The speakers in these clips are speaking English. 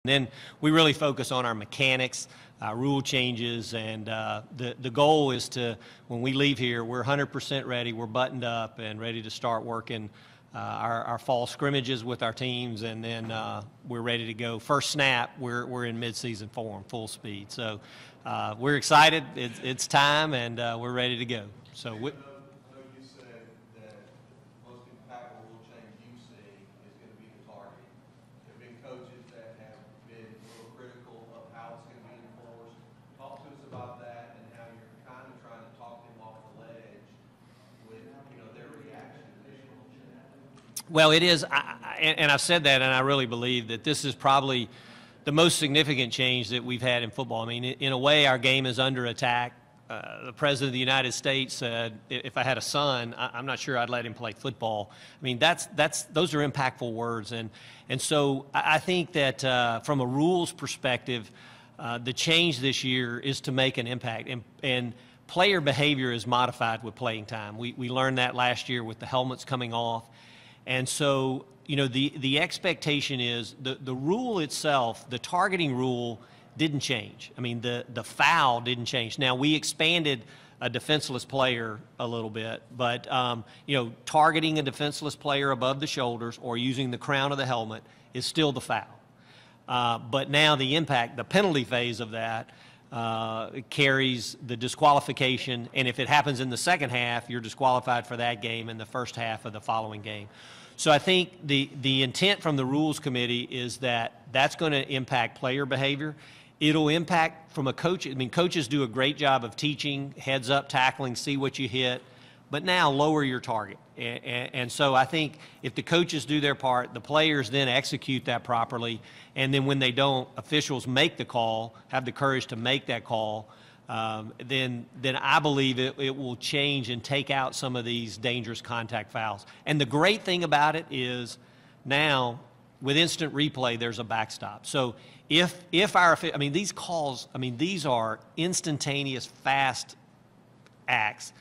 Then we really focus on our mechanics, rule changes, and the goal is to, when we leave here, we're 100% ready, we're buttoned up and ready to start working our fall scrimmages with our teams, and then we're ready to go. First snap, we're in midseason form, full speed. So we're excited, it's time, and we're ready to go. So. Coaches that have been a little critical of how it's going to be enforced. Talk to us about that and how you're kind of trying to talk them off the ledge with, their reaction to this rule change. Well, it is, and I've said that, and I really believe that this is probably the most significant change that we've had in football. I mean, in a way, our game is under attack. The President of the United States said, if I had a son, I'm not sure I'd let him play football. I mean, those are impactful words. And so I think that from a rules perspective, the change this year is to make an impact. And player behavior is modified with playing time. We learned that last year with the helmets coming off. And so, the expectation is the rule itself, the targeting rule, didn't change. I mean, the foul didn't change. Now, we expanded a defenseless player a little bit, but, targeting a defenseless player above the shoulders or using the crown of the helmet is still the foul. But now the impact, the penalty phase of that carries the disqualification, and if it happens in the second half, you're disqualified for that game in the first half of the following game. So I think the intent from the Rules Committee is that that's going to impact player behavior. It'll impact from a coach. I mean, coaches do a great job of teaching, heads up tackling, see what you hit, but now lower your target. And so I think if the coaches do their part, the players then execute that properly, and then when they don't, officials make the call, have the courage to make that call, then I believe it will change and take out some of these dangerous contact fouls. And the great thing about it is now with instant replay, there's a backstop. So if these calls, these are instantaneous, fast acts,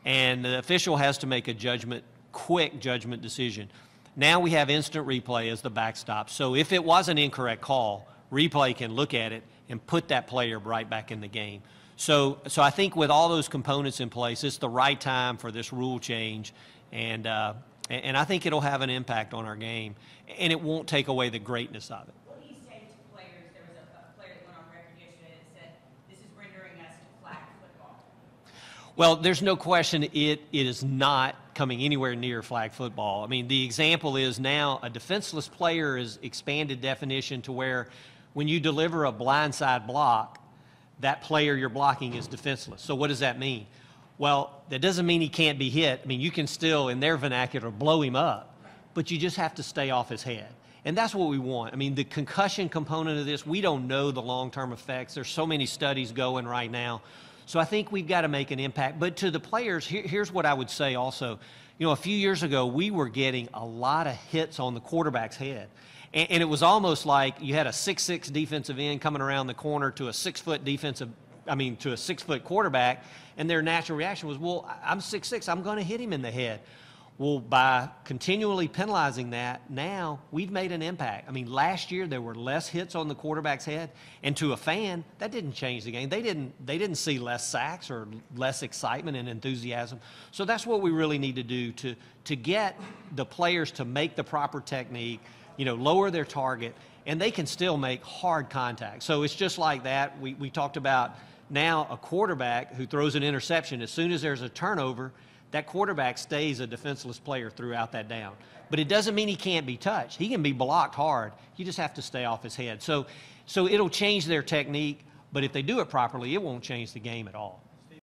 and the official has to make a quick judgment decision. Now we have instant replay as the backstop. So if it was an incorrect call, replay can look at it and put that player right back in the game. So I think with all those components in place, it's the right time for this rule change, and I think it'll have an impact on our game, and it won't take away the greatness of it. What do you say to players? There was a player that went on record yesterday that said, this is rendering us to flag football. Well, there's no question it is not coming anywhere near flag football. I mean, the example is now a defenseless player is expanded definition to where when you deliver a blindside block, that player you're blocking is defenseless. So what does that mean? Well, that doesn't mean he can't be hit. I mean, you can still, in their vernacular, blow him up, but you just have to stay off his head. And that's what we want. I mean, the concussion component of this, we don't know the long-term effects. There's so many studies going right now. So I think we've got to make an impact. But to the players, here's what I would say also. A few years ago, we were getting a lot of hits on the quarterback's head. And it was almost like you had a 6'6" defensive end coming around the corner to a 6-foot to a 6-foot quarterback, and their natural reaction was, well, I'm 6'6", I'm going to hit him in the head. Well, by continually penalizing that, now we've made an impact. I mean, last year there were less hits on the quarterback's head, and to a fan, that didn't change the game. They didn't see less sacks or less excitement and enthusiasm. So that's what we really need to do to get the players to make the proper technique, lower their target, and they can still make hard contact. So it's just like that. We talked about now a quarterback who throws an interception. As soon as there's a turnover, that quarterback stays a defenseless player throughout that down. But it doesn't mean he can't be touched. He can be blocked hard. You just have to stay off his head. So it'll change their technique, but if they do it properly, it won't change the game at all.